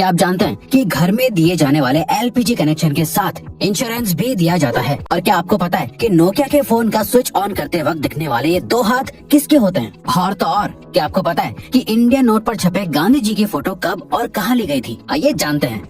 क्या आप जानते हैं कि घर में दिए जाने वाले एलपीजी कनेक्शन के साथ इंश्योरेंस भी दिया जाता है? और क्या आपको पता है कि नोकिया के फोन का स्विच ऑन करते वक्त दिखने वाले ये 2 हाथ किसके होते हैं? और तो और क्या आपको पता है कि इंडियन नोट पर छपे गांधी जी की फोटो कब और कहाँ ली गई थी? आइए जानते हैं।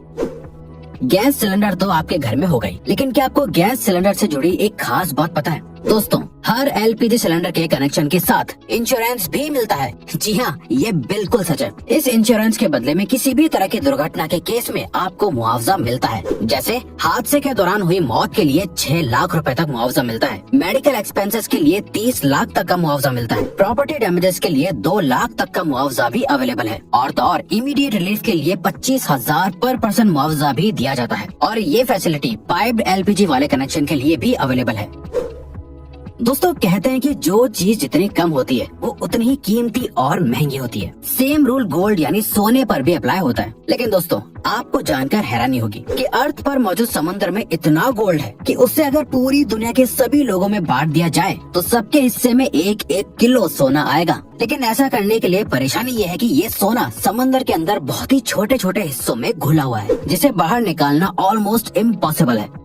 गैस सिलेंडर तो आपके घर में हो गई, लेकिन क्या आपको गैस सिलेंडर से जुड़ी एक खास बात पता है? दोस्तों, हर एलपीजी सिलेंडर के कनेक्शन के साथ इंश्योरेंस भी मिलता है। जी हाँ, ये बिल्कुल सच है। इस इंश्योरेंस के बदले में किसी भी तरह की दुर्घटना के केस में आपको मुआवजा मिलता है। जैसे हादसे के दौरान हुई मौत के लिए 6 लाख रुपए तक मुआवजा मिलता है। मेडिकल एक्सपेंसेस के लिए 30 लाख तक का मुआवजा मिलता है। प्रॉपर्टी डैमेजेस के लिए 2 लाख तक का मुआवजा भी अवेलेबल है। और तो और इमीडिएट रिलीफ के लिए 25,000 पर पर्सन मुआवजा भी दिया जाता है। और ये फैसिलिटी पाइप्ड एलपीजी वाले कनेक्शन के लिए भी अवेलेबल है। दोस्तों, कहते हैं कि जो चीज जितनी कम होती है वो उतनी ही कीमती और महंगी होती है। सेम रूल गोल्ड यानी सोने पर भी अप्लाई होता है। लेकिन दोस्तों, आपको जानकर हैरानी होगी कि अर्थ पर मौजूद समुद्र में इतना गोल्ड है कि उससे अगर पूरी दुनिया के सभी लोगों में बांट दिया जाए तो सबके हिस्से में 1-1 किलो सोना आएगा। लेकिन ऐसा करने के लिए परेशानी ये है कि ये सोना समंदर के अंदर बहुत ही छोटे छोटे हिस्सों में घुला हुआ है, जिसे बाहर निकालना ऑलमोस्ट इम्पॉसिबल है।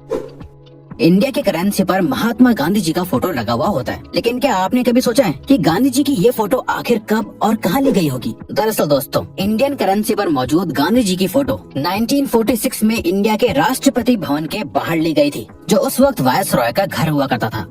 इंडिया के करेंसी पर महात्मा गांधी जी का फोटो लगा हुआ होता है, लेकिन क्या आपने कभी सोचा है कि गांधी जी की ये फोटो आखिर कब और कहाँ ली गई होगी? दरअसल दोस्तों, इंडियन करेंसी पर मौजूद गांधी जी की फोटो 1946 में इंडिया के राष्ट्रपति भवन के बाहर ली गई थी, जो उस वक्त वायसरॉय का घर हुआ करता था।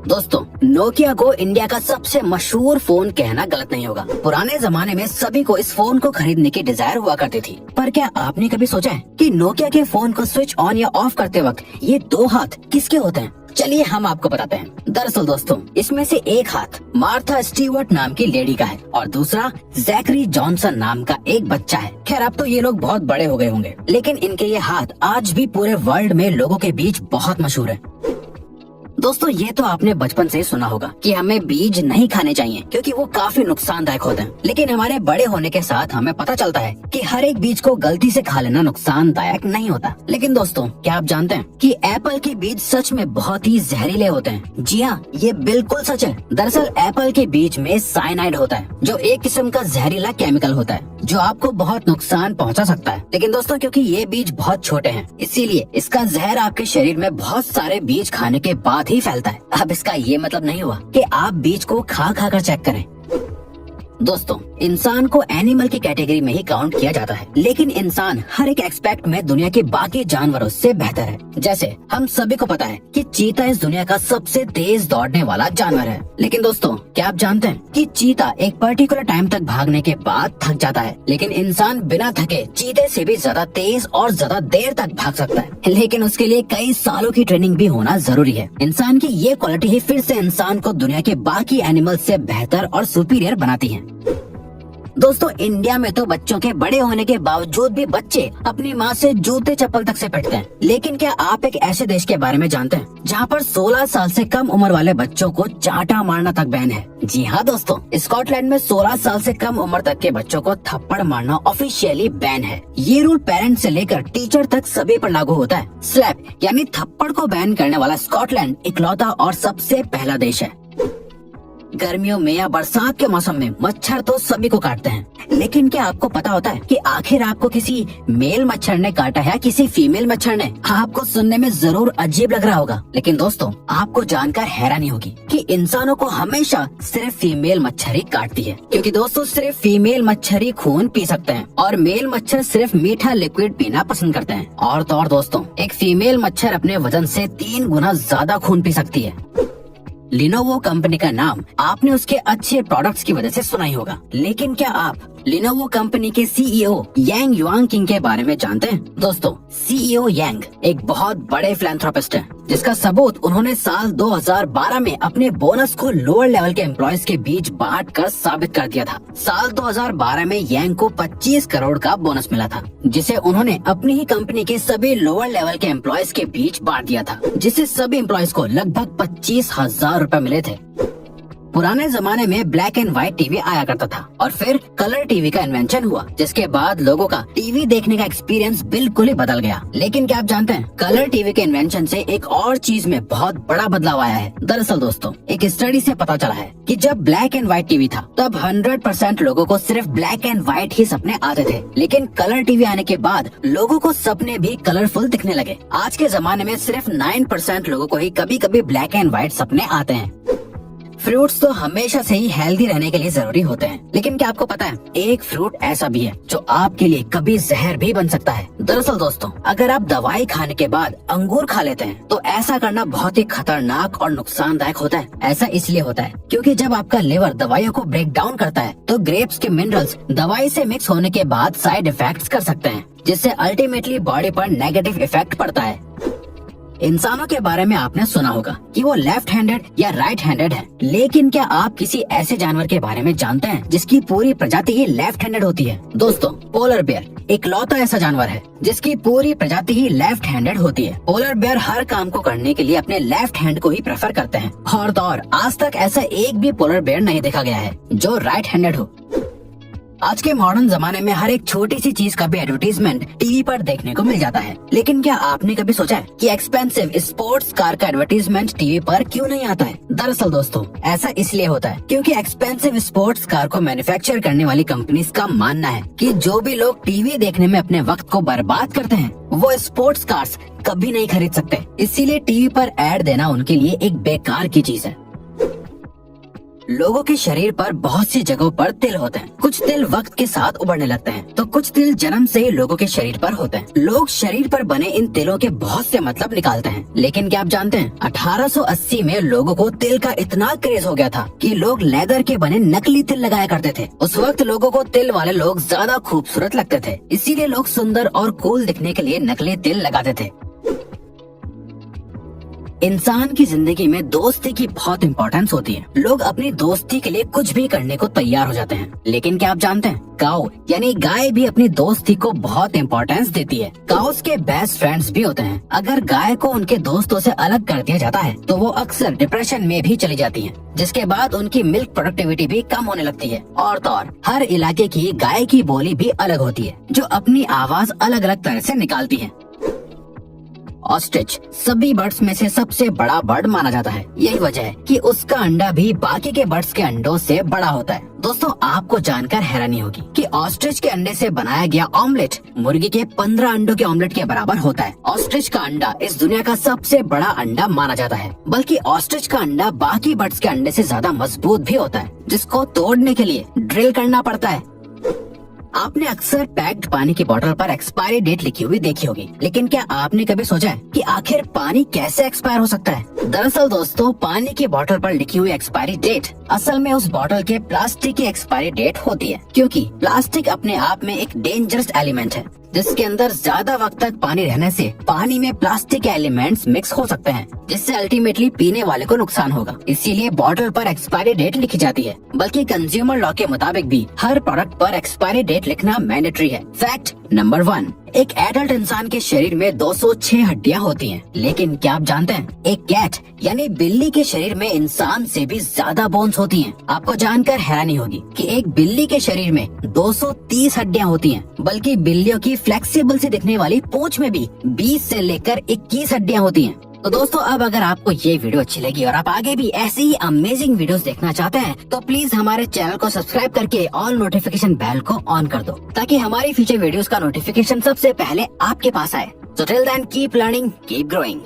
दोस्तों, नोकिया को इंडिया का सबसे मशहूर फोन कहना गलत नहीं होगा। पुराने जमाने में सभी को इस फोन को खरीदने की डिजायर हुआ करती थी। पर क्या आपने कभी सोचा है कि नोकिया के फोन को स्विच ऑन या ऑफ करते वक्त ये 2 हाथ किसके होते हैं? चलिए हम आपको बताते हैं। दरअसल दोस्तों, इसमें से एक हाथ मार्था स्टीवर्ट नाम की लेडी का है और दूसरा जैकरी जॉनसन नाम का एक बच्चा है। खैर, अब तो ये लोग बहुत बड़े हो गए होंगे, लेकिन इनके ये हाथ आज भी पूरे वर्ल्ड में लोगों के बीच बहुत मशहूर है। दोस्तों, ये तो आपने बचपन से ही सुना होगा कि हमें बीज नहीं खाने चाहिए क्योंकि वो काफी नुकसानदायक होते हैं। लेकिन हमारे बड़े होने के साथ हमें पता चलता है कि हर एक बीज को गलती से खा लेना नुकसानदायक नहीं होता। लेकिन दोस्तों, क्या आप जानते हैं कि एप्पल के बीज सच में बहुत ही जहरीले होते हैं? जी हाँ, ये बिल्कुल सच है। दरअसल एप्पल के बीज में साइनाइड होता है, जो एक किस्म का जहरीला केमिकल होता है जो आपको बहुत नुकसान पहुंचा सकता है। लेकिन दोस्तों, क्योंकि ये बीज बहुत छोटे हैं, इसीलिए इसका जहर आपके शरीर में बहुत सारे बीज खाने के बाद ही फैलता है। अब इसका ये मतलब नहीं हुआ कि आप बीज को खा खा कर चेक करें। दोस्तों, इंसान को एनिमल की कैटेगरी में ही काउंट किया जाता है, लेकिन इंसान हर एक एस्पेक्ट में दुनिया के बाकी जानवरों से बेहतर है। जैसे हम सभी को पता है कि चीता इस दुनिया का सबसे तेज दौड़ने वाला जानवर है। लेकिन दोस्तों, क्या आप जानते हैं कि चीता एक पर्टिकुलर टाइम तक भागने के बाद थक जाता है, लेकिन इंसान बिना थके चीते से भी ज्यादा तेज और ज्यादा देर तक भाग सकता है। लेकिन उसके लिए कई सालों की ट्रेनिंग भी होना जरूरी है। इंसान की ये क्वालिटी ही फिर से इंसान को दुनिया के बाकी एनिमल से बेहतर और सुपीरियर बनाती है। दोस्तों, इंडिया में तो बच्चों के बड़े होने के बावजूद भी बच्चे अपनी माँ से जूते चप्पल तक से पिटते हैं। लेकिन क्या आप एक ऐसे देश के बारे में जानते हैं जहाँ पर 16 साल से कम उम्र वाले बच्चों को चांटा मारना तक बैन है? जी हाँ दोस्तों, स्कॉटलैंड में 16 साल से कम उम्र तक के बच्चों को थप्पड़ मारना ऑफिशियली बैन है। ये रूल पेरेंट्स से लेकर टीचर तक सभी पर लागू होता है। स्लैप यानी थप्पड़ को बैन करने वाला स्कॉटलैंड इकलौता और सबसे पहला देश है। गर्मियों में या बरसात के मौसम में मच्छर तो सभी को काटते हैं, लेकिन क्या आपको पता होता है कि आखिर आपको किसी मेल मच्छर ने काटा है किसी फीमेल मच्छर ने? आपको सुनने में जरूर अजीब लग रहा होगा, लेकिन दोस्तों, आपको जानकर हैरानी होगी कि इंसानों को हमेशा सिर्फ फीमेल मच्छर ही काटती है। क्योंकि दोस्तों, सिर्फ फीमेल मच्छर ही खून पी सकते हैं और मेल मच्छर सिर्फ मीठा लिक्विड पीना पसंद करते हैं। और तो और दोस्तों, एक फीमेल मच्छर अपने वजन से 3 गुना ज्यादा खून पी सकती है। लिनोवो कंपनी का नाम आपने उसके अच्छे प्रोडक्ट्स की वजह से सुना ही होगा, लेकिन क्या आप लिनोवो कंपनी के सीईओ यांग युआंगकिंग के बारे में जानते हैं? दोस्तों, सीईओ यांग एक बहुत बड़े फिलैंथ्रोपिस्ट हैं, जिसका सबूत उन्होंने साल 2012 में अपने बोनस को लोअर लेवल के एम्प्लॉयज के बीच बांट कर साबित कर दिया था। साल 2012 में यांग को 25 करोड़ का बोनस मिला था, जिसे उन्होंने अपनी ही कंपनी के सभी लोअर लेवल के एम्प्लॉयज के बीच बांट दिया था, जिससे सभी एम्प्लॉयज को लगभग 25,000 रुपए मिले थे। पुराने जमाने में ब्लैक एंड व्हाइट टीवी आया करता था और फिर कलर टीवी का इन्वेंशन हुआ, जिसके बाद लोगों का टीवी देखने का एक्सपीरियंस बिल्कुल ही बदल गया। लेकिन क्या आप जानते हैं, कलर टीवी के इन्वेंशन से एक और चीज में बहुत बड़ा बदलाव आया है। दरअसल दोस्तों, एक स्टडी से पता चला है कि जब ब्लैक एंड व्हाइट टीवी था तब 100% लोगों को सिर्फ ब्लैक एंड व्हाइट ही सपने आते थे, लेकिन कलर टीवी आने के बाद लोगों को सपने भी कलरफुल दिखने लगे। आज के जमाने में सिर्फ 9% लोगों को ही कभी कभी ब्लैक एंड व्हाइट सपने आते हैं। फ्रूट्स तो हमेशा से ही हेल्दी रहने के लिए जरूरी होते हैं, लेकिन क्या आपको पता है, एक फ्रूट ऐसा भी है जो आपके लिए कभी जहर भी बन सकता है। दरअसल दोस्तों, अगर आप दवाई खाने के बाद अंगूर खा लेते हैं तो ऐसा करना बहुत ही खतरनाक और नुकसानदायक होता है। ऐसा इसलिए होता है क्योंकि जब आपका लिवर दवाइयों को ब्रेक डाउन करता है तो ग्रेप्स के मिनरल्स दवाई से मिक्स होने के बाद साइड इफेक्ट्स कर सकते हैं, जिससे अल्टीमेटली बॉडी पर नेगेटिव इफेक्ट पड़ता है। इंसानों के बारे में आपने सुना होगा कि वो लेफ्ट हैंडेड या राइट हैंडेड है, लेकिन क्या आप किसी ऐसे जानवर के बारे में जानते हैं जिसकी पूरी प्रजाति ही लेफ्ट हैंडेड होती है? दोस्तों, पोलर बेयर इकलौता ऐसा जानवर है जिसकी पूरी प्रजाति ही लेफ्ट हैंडेड होती है। पोलर बेयर हर काम को करने के लिए अपने लेफ्ट हैंड को ही प्रेफर करते हैं और तो और आज तक ऐसा एक भी पोलर बेयर नहीं देखा गया है जो राइट हैंडेड हो। आज के मॉडर्न जमाने में हर एक छोटी सी चीज का भी एडवर्टीजमेंट टीवी पर देखने को मिल जाता है, लेकिन क्या आपने कभी सोचा है कि एक्सपेंसिव स्पोर्ट्स कार का एडवर्टीजमेंट टीवी पर क्यों नहीं आता है? दरअसल दोस्तों, ऐसा इसलिए होता है क्योंकि एक्सपेंसिव स्पोर्ट्स कार को मैन्युफैक्चर करने वाली कंपनीज का मानना है कि जो भी लोग टीवी देखने में अपने वक्त को बर्बाद करते हैं वो स्पोर्ट्स कार्स कभी नहीं खरीद सकते। इसीलिए टीवी पर एड देना उनके लिए एक बेकार की चीज है। लोगों के शरीर पर बहुत सी जगहों पर तिल होते हैं। कुछ तिल वक्त के साथ उभरने लगते हैं तो कुछ तिल जन्म से ही लोगों के शरीर पर होते हैं। लोग शरीर पर बने इन तिलों के बहुत से मतलब निकालते हैं, लेकिन क्या आप जानते हैं 1880 में लोगों को तिल का इतना क्रेज हो गया था कि लोग लेदर के बने नकली तिल लगाया करते थे। उस वक्त लोगों को तिल वाले लोग ज्यादा खूबसूरत लगते थे, इसीलिए लोग सुंदर और कूल दिखने के लिए नकली तिल लगाते थे। इंसान की जिंदगी में दोस्ती की बहुत इम्पोर्टेंस होती है। लोग अपनी दोस्ती के लिए कुछ भी करने को तैयार हो जाते हैं, लेकिन क्या आप जानते हैं काऊ यानी गाय भी अपनी दोस्ती को बहुत इम्पोर्टेंस देती है। काउस के बेस्ट फ्रेंड्स भी होते हैं। अगर गाय को उनके दोस्तों से अलग कर दिया जाता है तो वो अक्सर डिप्रेशन में भी चली जाती हैं, जिसके बाद उनकी मिल्क प्रोडक्टिविटी भी कम होने लगती है। और तो और हर इलाके की गाय की बोली भी अलग होती है जो अपनी आवाज अलग अलग तरह से निकालती है। ऑस्ट्रिच सभी बर्ड्स में से सबसे बड़ा बर्ड माना जाता है। यही वजह है कि उसका अंडा भी बाकी के बर्ड्स के अंडों से बड़ा होता है। दोस्तों, आपको जानकर हैरानी होगी कि ऑस्ट्रिच के अंडे से बनाया गया ऑमलेट मुर्गी के 15 अंडों के ऑमलेट के बराबर होता है। ऑस्ट्रिच का अंडा इस दुनिया का सबसे बड़ा अंडा माना जाता है, बल्कि ऑस्ट्रिच का अंडा बाकी बर्ड्स के अंडे से ज्यादा मजबूत भी होता है, जिसको तोड़ने के लिए ड्रिल करना पड़ता है। आपने अक्सर पैक्ड पानी की बोतल पर एक्सपायरी डेट लिखी हुई देखी होगी, लेकिन क्या आपने कभी सोचा है कि आखिर पानी कैसे एक्सपायर हो सकता है? दरअसल दोस्तों, पानी की बोतल पर लिखी हुई एक्सपायरी डेट असल में उस बोतल के प्लास्टिक की एक्सपायरी डेट होती है, क्योंकि प्लास्टिक अपने आप में एक डेंजरस एलिमेंट है जिसके अंदर ज्यादा वक्त तक पानी रहने से पानी में प्लास्टिक एलिमेंट्स मिक्स हो सकते हैं, जिससे अल्टीमेटली पीने वाले को नुकसान होगा। इसीलिए बोतल पर एक्सपायरी डेट लिखी जाती है। बल्कि कंज्यूमर लॉ के मुताबिक भी हर प्रोडक्ट पर एक्सपायरी डेट लिखना मैंडेटरी है। फैक्ट नंबर 1, एक एडल्ट इंसान के शरीर में 206 हड्डियां होती हैं, लेकिन क्या आप जानते हैं एक कैट यानी बिल्ली के शरीर में इंसान से भी ज्यादा बोन्स होती हैं। आपको जानकर हैरानी होगी कि एक बिल्ली के शरीर में 230 हड्डियां होती हैं, बल्कि बिल्लियों की फ्लेक्सिबल से दिखने वाली पूंछ में भी 20 से लेकर 21 हड्डियां होती हैं। तो दोस्तों, अब अगर आपको ये वीडियो अच्छी लगी और आप आगे भी ऐसी ही अमेजिंग वीडियोस देखना चाहते हैं तो प्लीज हमारे चैनल को सब्सक्राइब करके ऑल नोटिफिकेशन बेल को ऑन कर दो, ताकि हमारी फ्यूचर वीडियोस का नोटिफिकेशन सबसे पहले आपके पास आए। So till then, keep learning, keep growing.